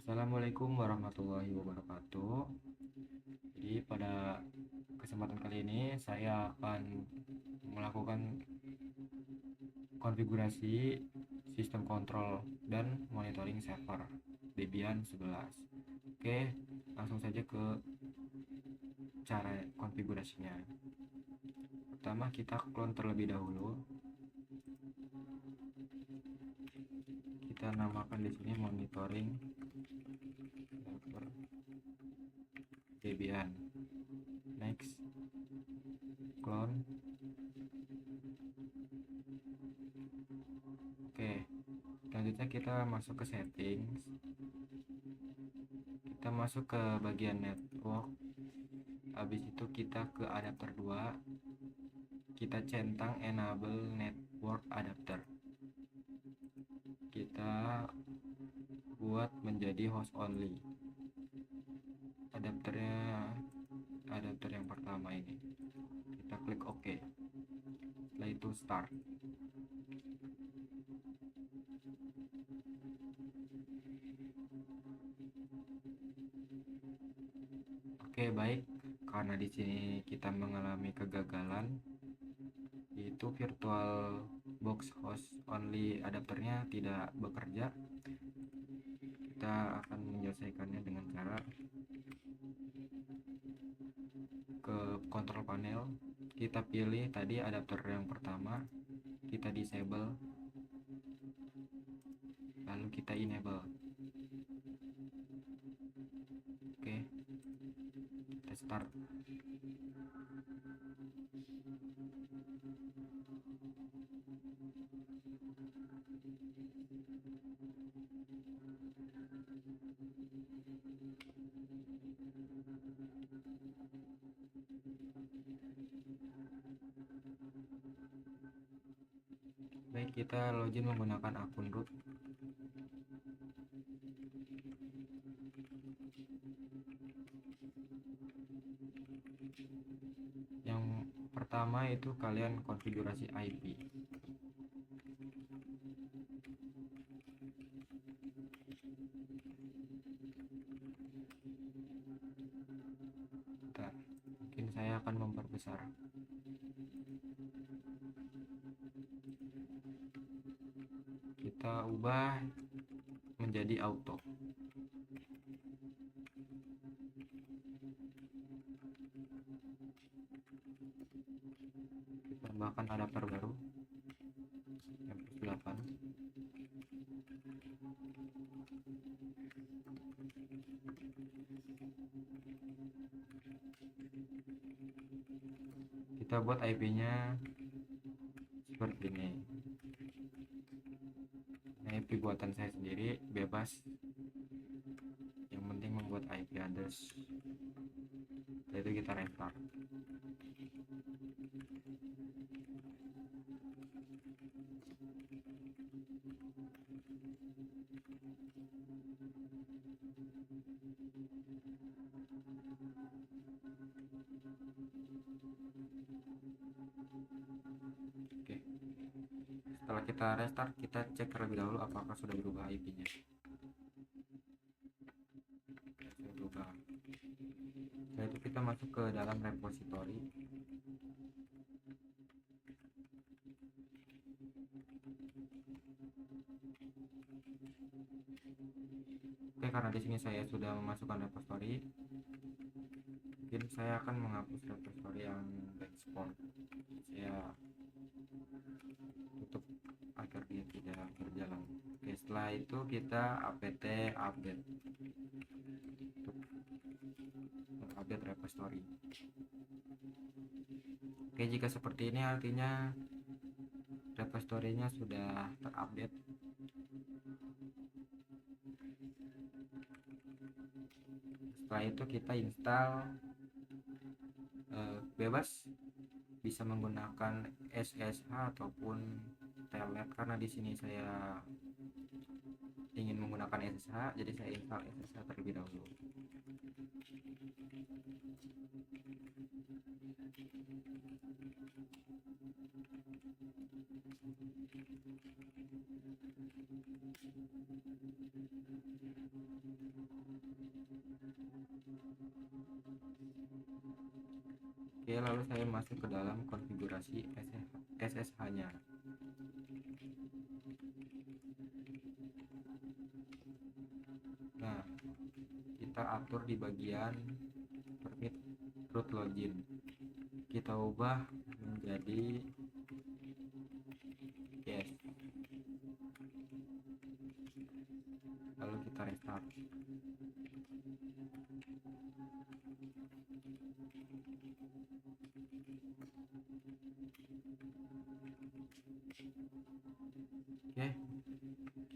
Assalamualaikum warahmatullahi wabarakatuh. Jadi pada kesempatan kali ini saya akan melakukan konfigurasi sistem kontrol dan monitoring server Debian 11. Oke, langsung saja ke cara konfigurasinya. Pertama kita clone terlebih dahulu. Kita namakan di sini monitoring server Debian. Next, clone. Oke, selanjutnya kita masuk ke settings. Kita masuk ke bagian network. Habis itu kita ke adapter 2. Kita centang enable network adapter. Kita buat menjadi host only. Adapter yang pertama ini. Kita klik OK. Setelah itu start. Oke, baik. Karena di sini kita mengalami kegagalan, yaitu virtual box host only adapternya tidak bekerja. Kita akan menyelesaikannya dengan cara ke control panel. Kita pilih tadi adapter yang pertama, kita disable, lalu kita enable. Oke, kita start. Baik, kita login menggunakan akun root. Yang pertama itu kalian konfigurasi IP. Bentar, mungkin saya akan memperbesar. Kita ubah menjadi auto. Kita tambahkan adapter baru yang +8. Kita buat IP-nya seperti ini. Nah, IP buatan saya sendiri, bebas. Yang penting membuat IP address. Setelah itu kita restart. Oke. Setelah kita restart, kita cek terlebih dahulu apakah sudah berubah IP-nya. Sudah berubah. Setelah itu kita masuk ke dalam repository. Oke, karena di sini saya sudah memasukkan repository, mungkin saya akan menghapus repository yang backsport. Saya tutup agar dia tidak berjalan. Oke, setelah itu kita apt update untuk update repository. Oke, jika seperti ini artinya repository-nya sudah terupdate. Setelah itu kita install, bebas bisa menggunakan SSH ataupun telnet. Karena di sini saya ingin menggunakan SSH, jadi saya install SSH terlebih dahulu. Oke, lalu saya masuk ke dalam konfigurasi SSH nya. Nah, kita atur di bagian permit root login, kita ubah menjadi yes, lalu kita restart. Oke,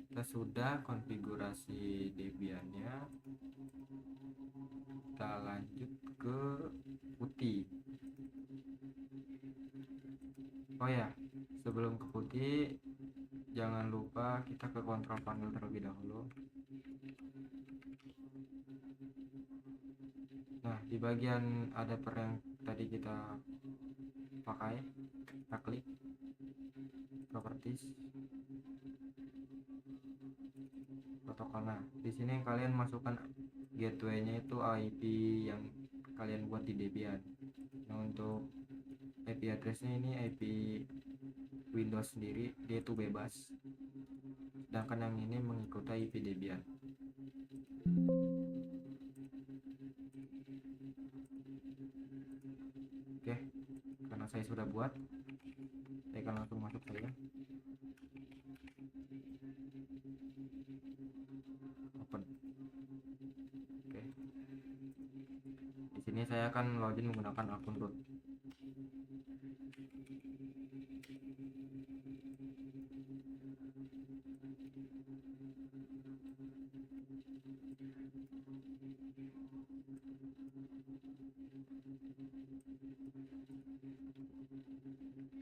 kita sudah konfigurasi Debian-nya. Kita lanjut ke putih. Oh ya, sebelum ke putih jangan lupa kita ke control panel terlebih dahulu. Nah, di bagian adapter yang tadi kita pakai, kita klik properties, protokol. Nah, di sini kalian masukkan gateway-nya itu IP yang kalian buat di Debian. Nah, untuk IP address-nya ini IP Windows sendiri, dia itu bebas, sedangkan yang ini mengikuti IP Debian. Oke, karena saya sudah buat, saya akan langsung masuk saja. Open. Oke, di sini saya akan login menggunakan akun root.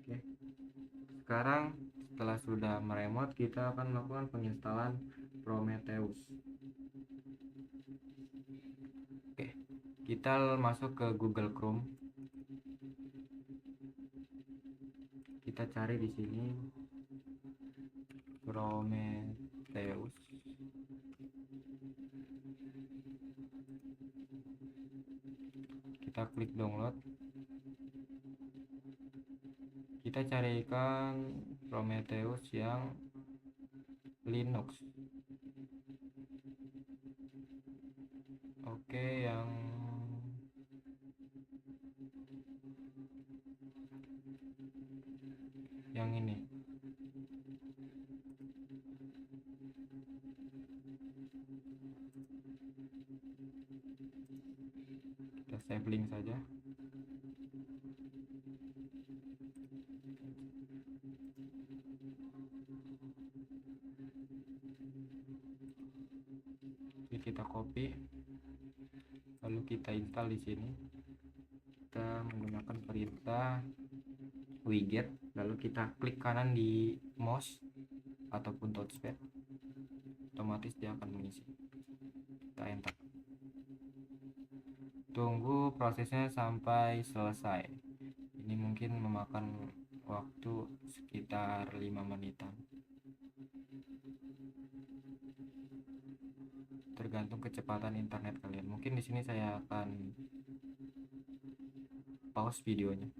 Oke, sekarang setelah sudah meremote, kita akan melakukan penginstalan Prometheus. Oke, kita masuk ke Google Chrome. Kita cari di sini Prometheus. Kita klik download. Kita carikan Prometheus yang Linux. Oke, yang ini. Kita save link saja. Jadi kita copy, lalu kita install di sini. Kita menggunakan perintah widget, lalu kita klik kanan di mouse ataupun touchpad, otomatis dia akan mengisi. Kita enter. Tunggu prosesnya sampai selesai. Ini mungkin memakan waktu sekitar 5 menitan, tergantung kecepatan internet kalian. Mungkin di sini saya akan pause videonya.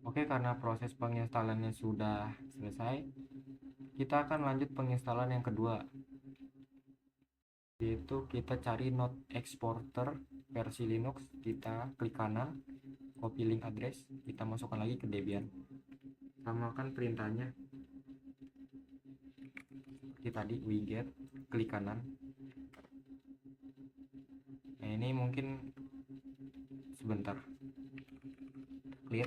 Oke, karena proses penginstalannya sudah selesai, kita akan lanjut penginstalan yang kedua, yaitu kita cari Node Exporter versi Linux. Kita klik kanan, copy link address, kita masukkan lagi ke Debian, samakan perintahnya seperti tadi, widget, klik kanan. Nah, ini mungkin sebentar, clear.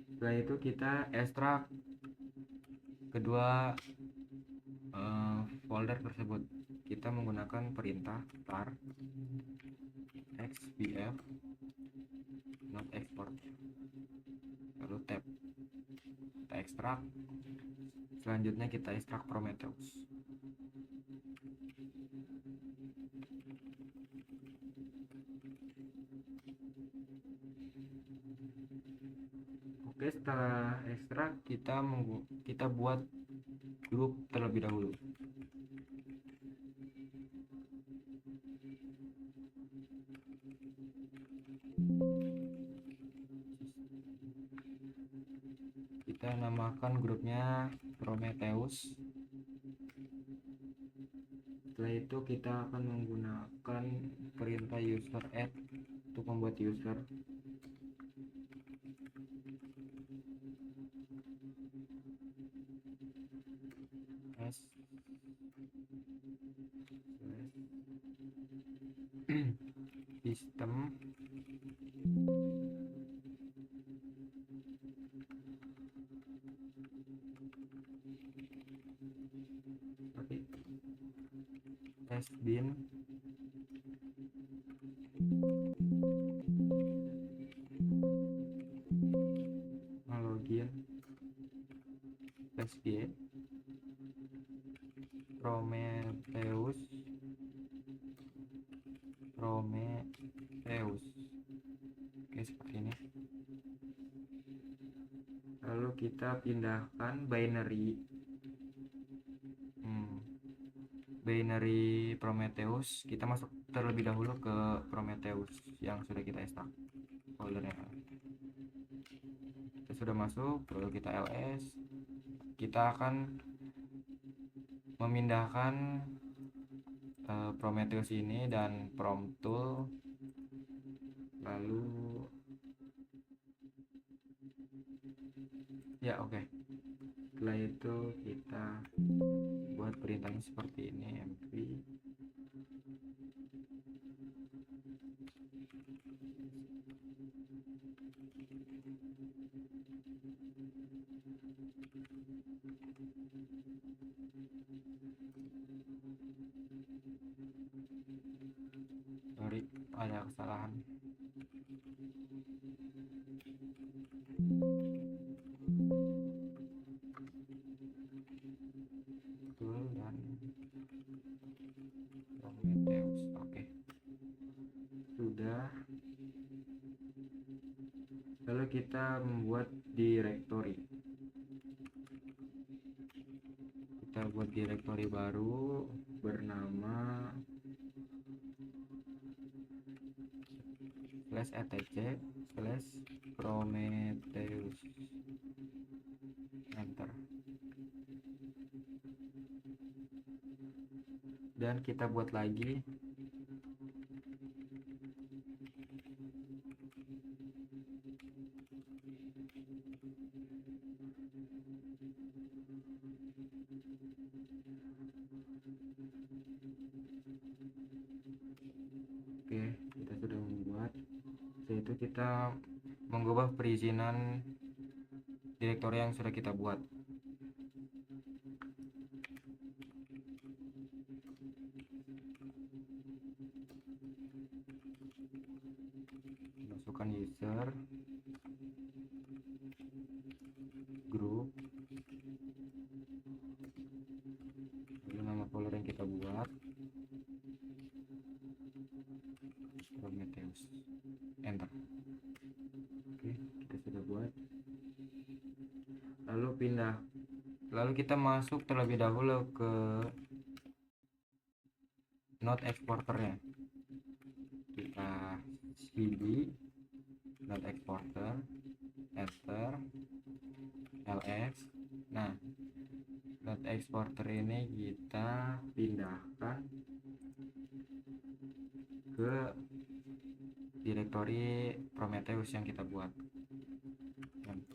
Setelah itu kita ekstrak kedua folder tersebut. Kita menggunakan perintah tar xpf not export, lalu tab, kita ekstrak. Selanjutnya kita ekstrak Prometheus. Oke, setelah ekstrak kita buat grup terlebih dahulu. namakan grupnya Prometheus. Setelah itu kita akan menggunakan perintah user add untuk membuat user. Sistem has been login /g Prometheus. Oke, seperti ini. Lalu kita pindahkan binary Prometheus. Kita masuk terlebih dahulu ke Prometheus yang sudah kita extract foldernya. Kita sudah masuk, lalu kita ls. Kita akan memindahkan Prometheus ini dan prompt tool, lalu ya oke. Setelah itu kita buat perintahnya seperti ini, mv sorry, ada kesalahan. Dan Prometheus. Oke, sudah. Lalu kita membuat directory. Kita buat directory baru bernama /etc/Prometheus. Enter. Dan kita buat lagi oke, kita sudah membuat. Setelah itu kita mengubah perizinan direktori yang sudah kita buat. Masukkan user, group, lalu nama folder yang kita buat Prometheus. Enter. Oke, kita sudah buat. Lalu kita masuk terlebih dahulu ke node exporternya. Kita cd node exporter, enter, ls. Nah, node exporter ini kita pindahkan ke direktori Prometheus yang kita buat. mv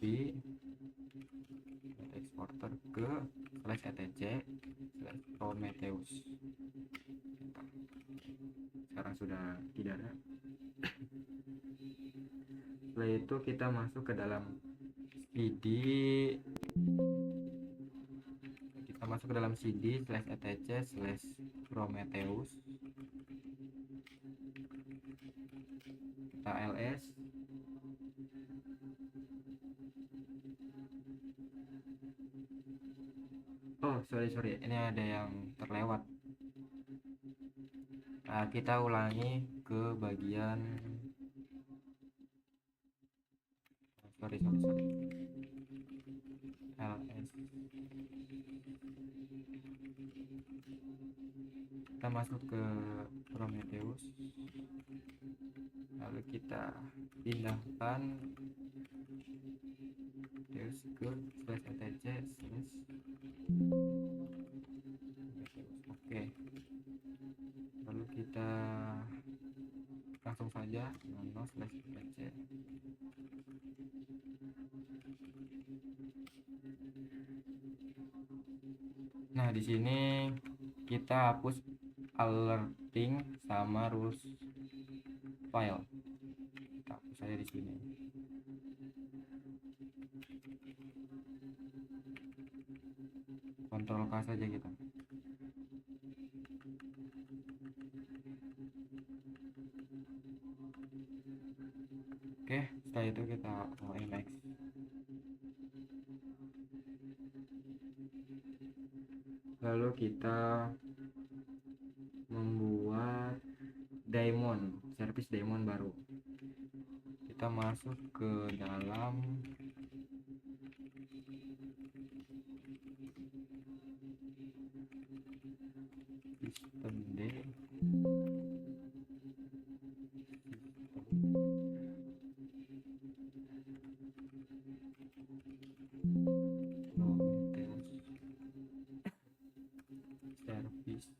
node exporter ke /etc/Prometheus. Sekarang sudah tidak ada. Setelah itu kita masuk ke dalam cd, /etc/Prometheus. Kita ls. Oh, sorry, ini ada yang terlewat. Nah, kita ulangi ke bagian sorry ls. Kita masuk ke Prometheus, lalu kita pindahkan Prometheus ke /etc slash. Oke, lalu kita langsung saja nano /etc. Nah, di sini kita hapus alerting sama rules file. Kita hapus saja di sini. Ctrl K saja kita. Oke, setelah itu kita next. Lalu kita membuat daemon, service daemon baru. Kita masuk ke dalam sistem D. Service.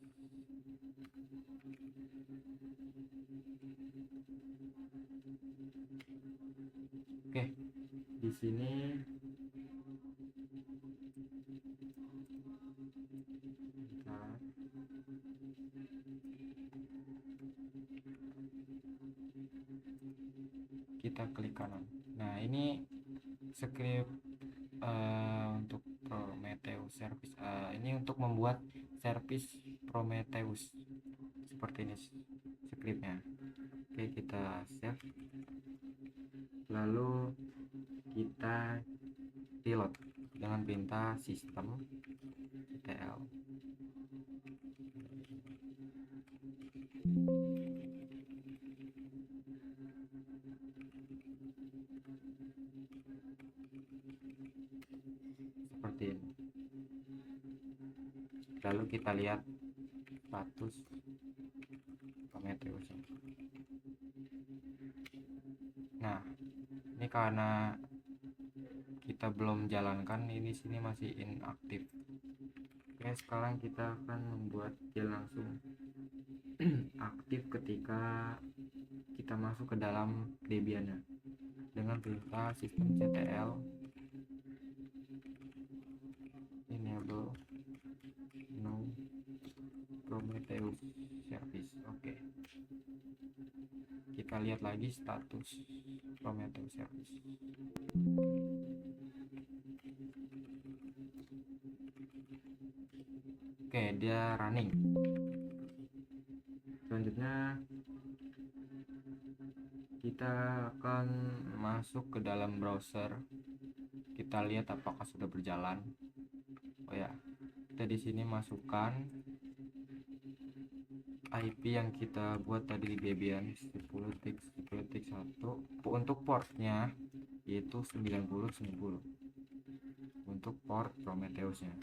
Oke, di sini kita klik kanan. Nah, ini script untuk Prometheus service. Ini untuk membuat service Prometheus seperti ini scriptnya. Oke, kita save, lalu kita reload dengan perintah system ctl. Seperti ini. Lalu kita lihat status Prometheus. Nah, ini karena kita belum jalankan, ini sini masih inaktif. Oke, sekarang kita akan membuat dia langsung aktif ketika kita masuk ke dalam Debian-nya dengan perintah sistem ctl enable no Prometheus service. Oke, kita lihat lagi status Prometheus service. Oke, dia running. Selanjutnya kita akan masuk ke dalam browser. Kita lihat apakah sudah berjalan. Oh ya, kita di sini masukkan IP yang kita buat tadi di Debian 10.10.1 untuk portnya yaitu 9090 untuk port Prometheusnya.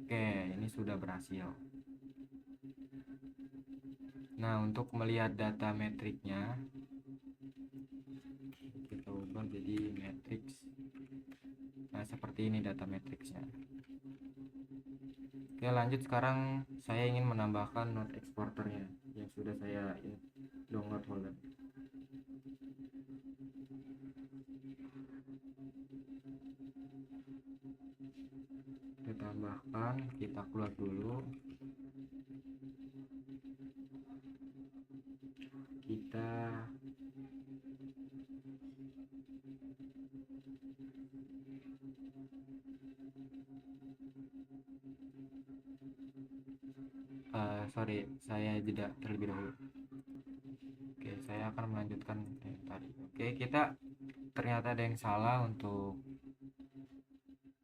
Oke, ini sudah berhasil. Nah, untuk melihat data metriknya kita ubah jadi matrix. Nah, seperti ini data matrixnya. Oke, lanjut. Sekarang saya ingin menambahkan node exporternya yang sudah saya download folder. Kita tambahkan, kita keluar dulu, kita sorry, saya jeda terlebih dahulu. Oke, saya akan melanjutkan tadi. Oke, kita ternyata ada yang salah untuk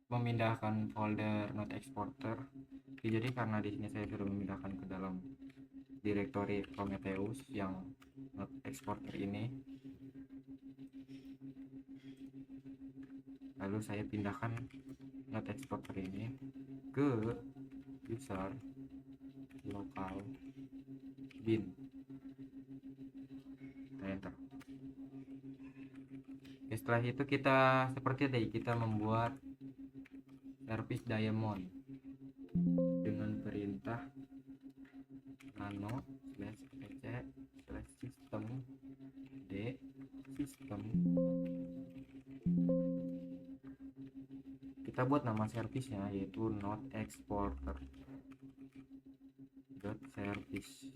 memindahkan folder node exporter. Jadi karena di sini saya sudah memindahkan ke dalam direktori Prometheus yang node exporter ini, lalu saya pindahkan node exporter ini ke user local bin. Kita enter. Oke, Setelah itu kita seperti tadi kita membuat service diamond dengan perintah nano /system d system. Kita buat nama servisnya yaitu node exporter dot service.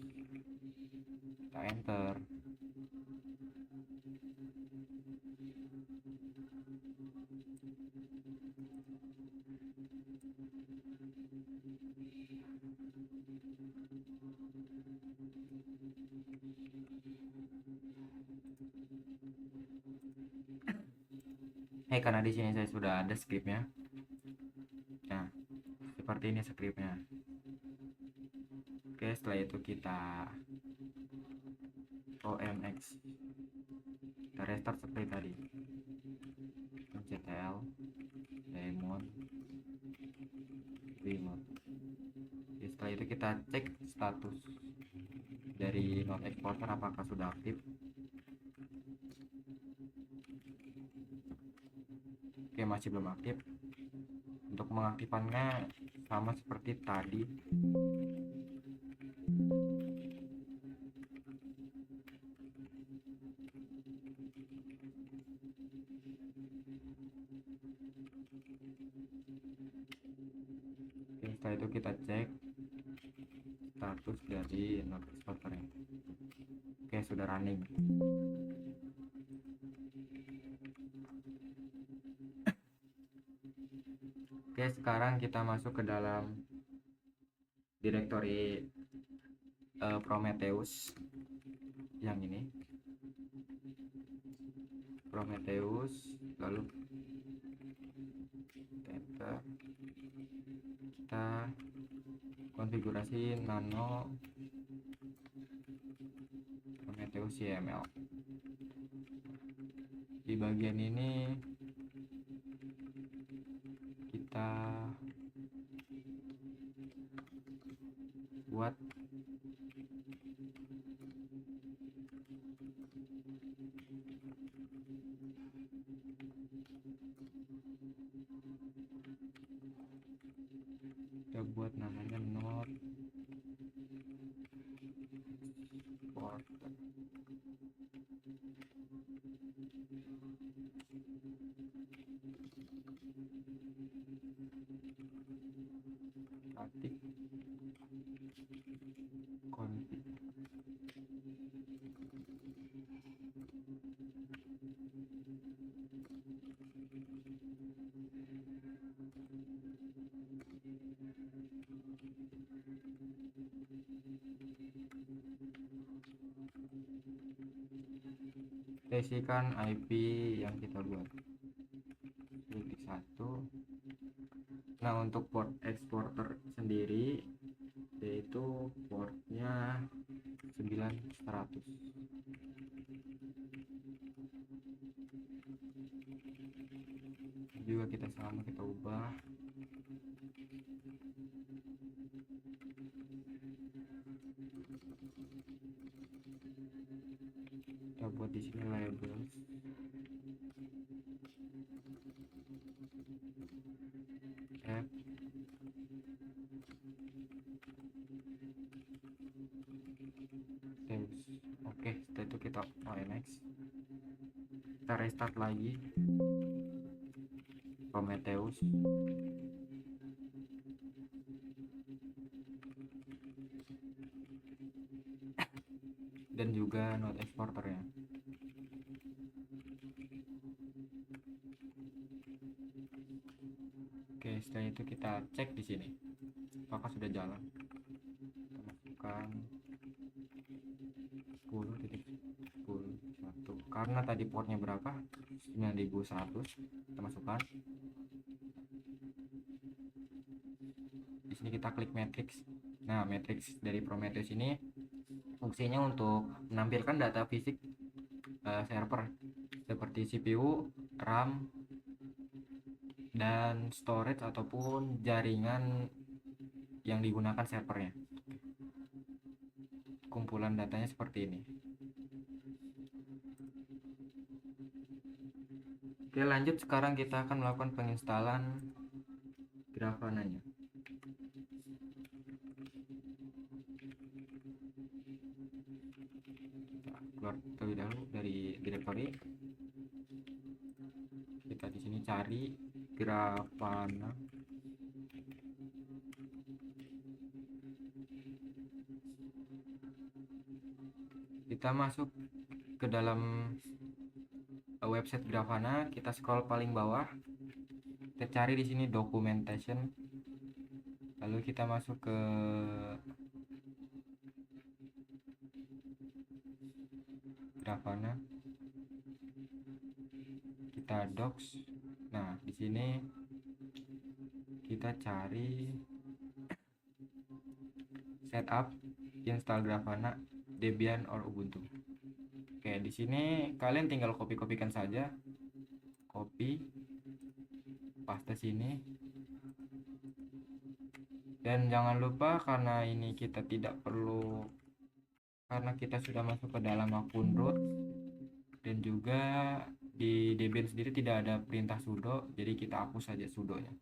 Kita enter. Karena di sini saya sudah ada scriptnya. Nah, seperti ini scriptnya. Oke, setelah itu kita omx, kita restart seperti tadi, ctl diamond remote. Setelah itu kita cek status dari node exporter apakah sudah aktif. Oke, masih belum aktif. Untuk mengaktifkannya sama seperti tadi. Oke, setelah itu kita cek status dari node exporter. Oke, sudah running. Oke, sekarang kita masuk ke dalam directory Prometheus yang ini, Prometheus, lalu enter, kita konfigurasi nano Prometheus YML. Di bagian ini kita buat namanya node exporter. Ketik config. Isikan IP yang kita buat 1. Nah, untuk port exporter sendiri yaitu portnya 9100. Juga kita ubah kita buat di sini labels app Teus. Oke, setelah itu kita ONX, kita restart lagi Prometheus. Dan juga node exporternya. Oke, setelah itu kita cek di sini apakah sudah jalan. Kita masukkan 10.10.1 karena tadi portnya berapa, 9100. Kita masukkan di sini, kita klik matrix. Nah, matrix dari Prometheus ini fungsinya untuk menampilkan data fisik server seperti CPU, RAM, dan storage ataupun jaringan yang digunakan servernya. Kumpulan datanya seperti ini. Oke, lanjut. Sekarang kita akan melakukan penginstalan Grafana-nya. Kita keluar terlebih dahulu dari directory. Kita di sini cari Grafana. Kita masuk ke dalam website Grafana, kita scroll paling bawah, kita cari di sini documentation, lalu kita masuk ke Grafana, kita docs. Nah, di sini kita cari setup install Grafana, Debian or Ubuntu. Oke, di sini kalian tinggal copy-copykan saja. Copy, paste sini. Dan jangan lupa, karena ini kita tidak perlu, karena kita sudah masuk ke dalam akun root, dan juga di Debian sendiri tidak ada perintah sudo, jadi kita hapus saja sudonya.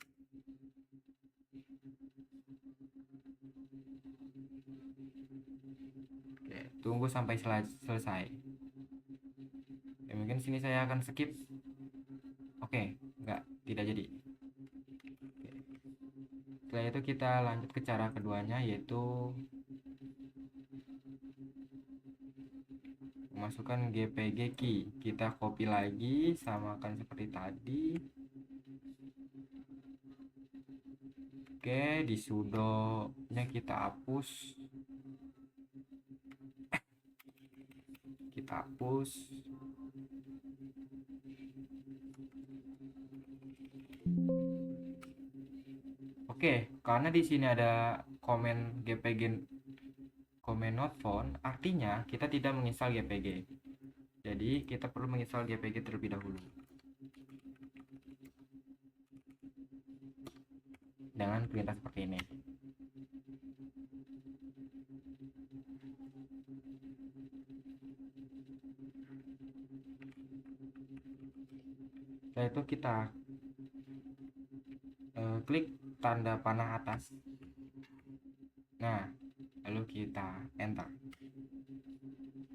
Oke, tunggu sampai selesai. Ya, mungkin sini saya akan skip. Oke, tidak jadi. Oke. Setelah itu kita lanjut ke cara keduanya, yaitu memasukkan GPG key. Kita copy lagi, samakan seperti tadi. Oke, di sudo nya kita hapus. Oke, karena di sini ada komen GPG comment not found, artinya kita tidak menginstal GPG. Jadi kita perlu menginstal GPG terlebih dahulu dengan perintah seperti ini. Setelah itu kita klik tanda panah atas. Nah, lalu kita enter.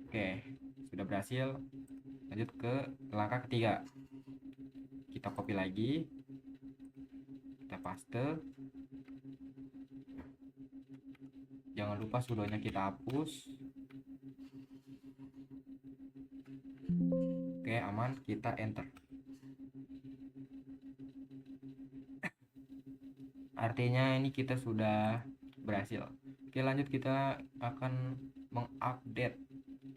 Oke, sudah berhasil. Lanjut ke langkah ketiga. Kita copy lagi, kita paste. Jangan lupa sudonya kita hapus. Oke, aman, kita enter. Artinya ini kita sudah berhasil. Oke, lanjut, kita akan mengupdate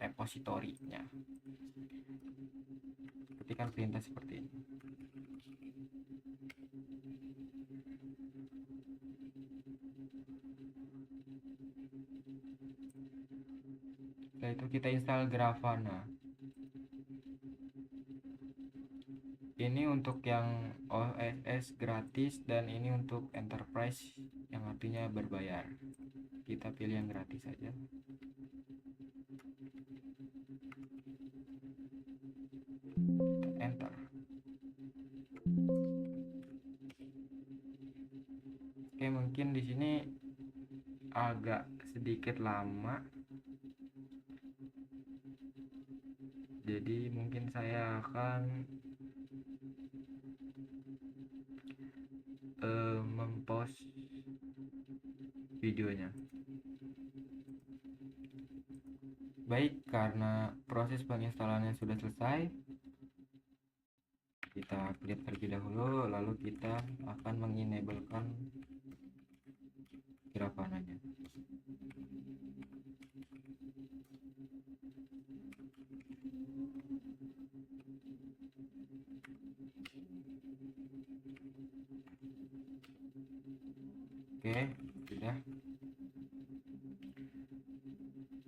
repositorinya. Ketikkan perintah seperti ini. Setelah itu kita install Grafana. Ini untuk yang OSS gratis, dan ini untuk enterprise yang artinya berbayar. Kita pilih yang gratis saja. Enter. Oke, mungkin di sini agak sedikit lama. Jadi mungkin saya akan mempost videonya. Baik, karena proses penginstalannya sudah selesai, kita klik terlebih dahulu, lalu kita akan mengenablekan Grafana-nya. Oke, sudah.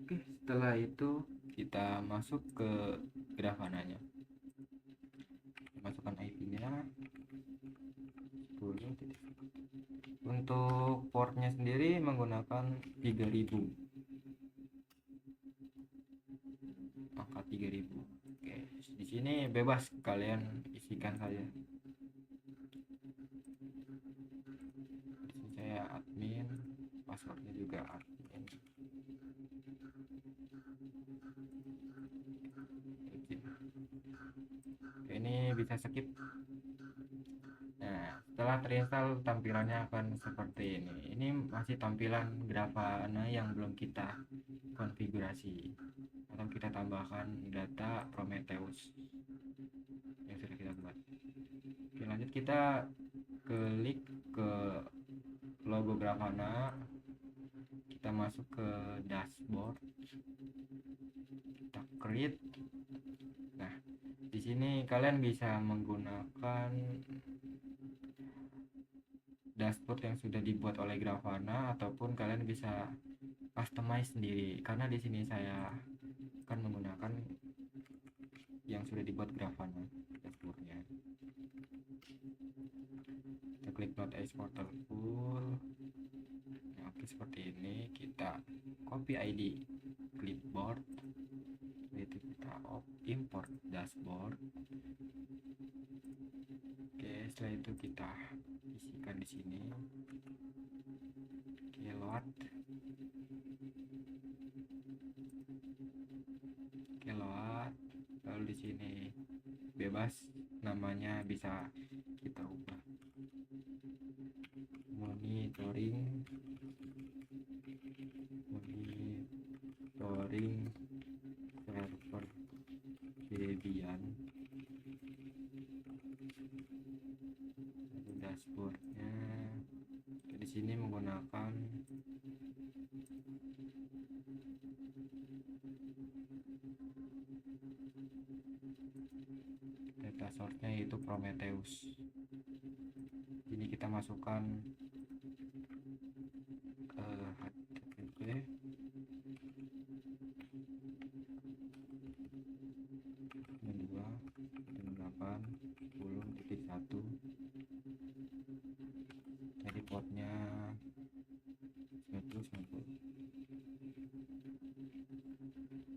Oke, setelah itu kita masuk ke Grafana-nya. Masukkan IP-nya 10. Untuk portnya sendiri menggunakan 3000. Angka 3000. Oke, di sini bebas kalian isi isikan saja. Di sini saya admin, passwordnya juga admin. Oke, ini bisa skip. Nah, setelah terinstall tampilannya akan seperti ini. Ini masih tampilan Grafana yang belum kita konfigurasi atau kita tambahkan data Prometheus yang sudah kita buat. Oke, lanjut kita klik ke logo Grafana, kita masuk ke dashboard, kita create. Nah, di sini kalian bisa menggunakan dashboard yang sudah dibuat oleh Grafana ataupun kalian bisa customize sendiri, karena di sini saya akan menggunakan yang sudah dibuat Grafana dashboardnya. Kita klik not exporter full. Nah, oke, seperti ini. Kita copy ID clipboard, itu kita import dashboard. Oke, setelah itu kita isikan di sini kilowatt, lalu di sini bebas, namanya bisa kita ubah monitoring server Debian. Dashboardnya di sini menggunakan data source-nya yaitu Prometheus. Ini kita masukkan ke HTTP kedua 8.10.1. jadi portnya 90.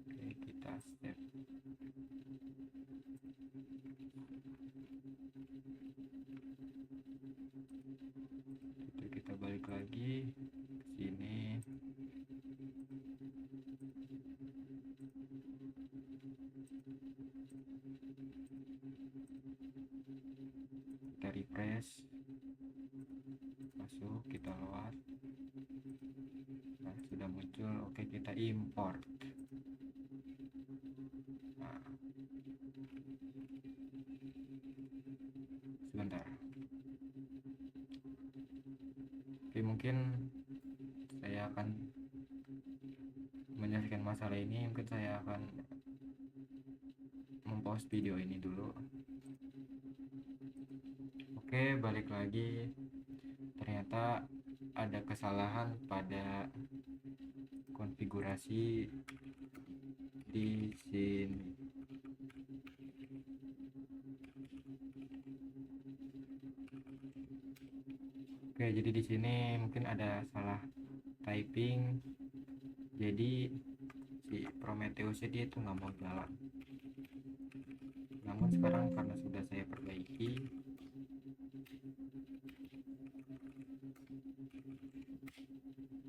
Oke, kita save. Itu kita balik lagi ke sini. Kita refresh, masuk, kita load. Nah, sudah muncul. Oke, kita import. Nah, sebentar. Oke, mungkin saya akan menyelesaikan masalah ini. Mungkin saya akan mempost video ini dulu. Oke, balik lagi. Ternyata ada kesalahan pada konfigurasi di sini. Oke, jadi di sini mungkin ada salah typing. Jadi si Prometheus dia itu nggak mau jalan. Namun sekarang karena sudah saya perbaiki,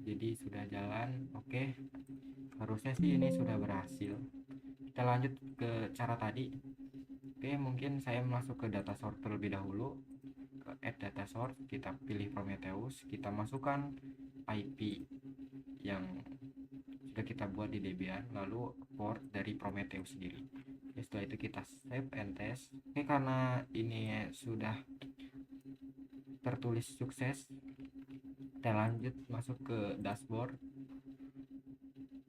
jadi sudah jalan. Oke, harusnya sih ini sudah berhasil. Kita lanjut ke cara tadi. Oke, mungkin saya masuk ke data source terlebih dahulu. Ke add data source, kita pilih Prometheus, kita masukkan IP yang sudah kita buat di Debian, lalu port dari Prometheus sendiri. Oke, setelah itu kita save and test. Oke, karena ini sudah tertulis sukses, kita lanjut masuk ke dashboard,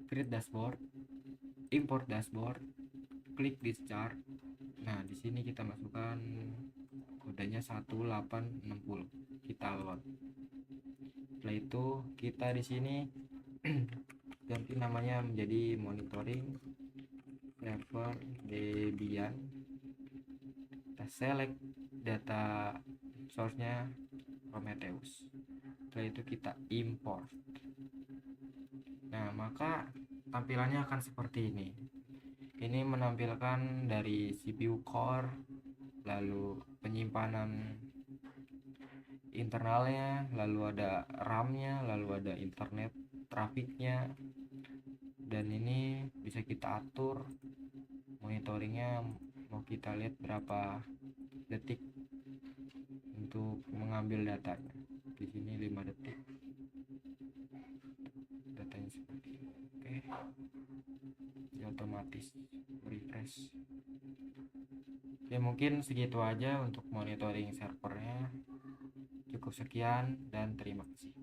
create dashboard, import dashboard, klik discharge. Nah, di sini kita masukkan kodenya 1860. Kita load. Setelah itu kita di sini ganti namanya menjadi monitoring server Debian. Kita select data source-nya Prometheus. Setelah itu kita import. Nah, maka tampilannya akan seperti ini. Ini menampilkan dari CPU core, lalu penyimpanan internalnya, lalu ada RAM-nya, lalu ada internet trafiknya, dan ini bisa kita atur monitoringnya. Mau kita lihat berapa detik untuk mengambil datanya. Di sini 5 detik datanya seperti ini. Oke, ya otomatis refresh. Ya mungkin segitu aja untuk monitoring servernya. Cukup sekian dan terima kasih.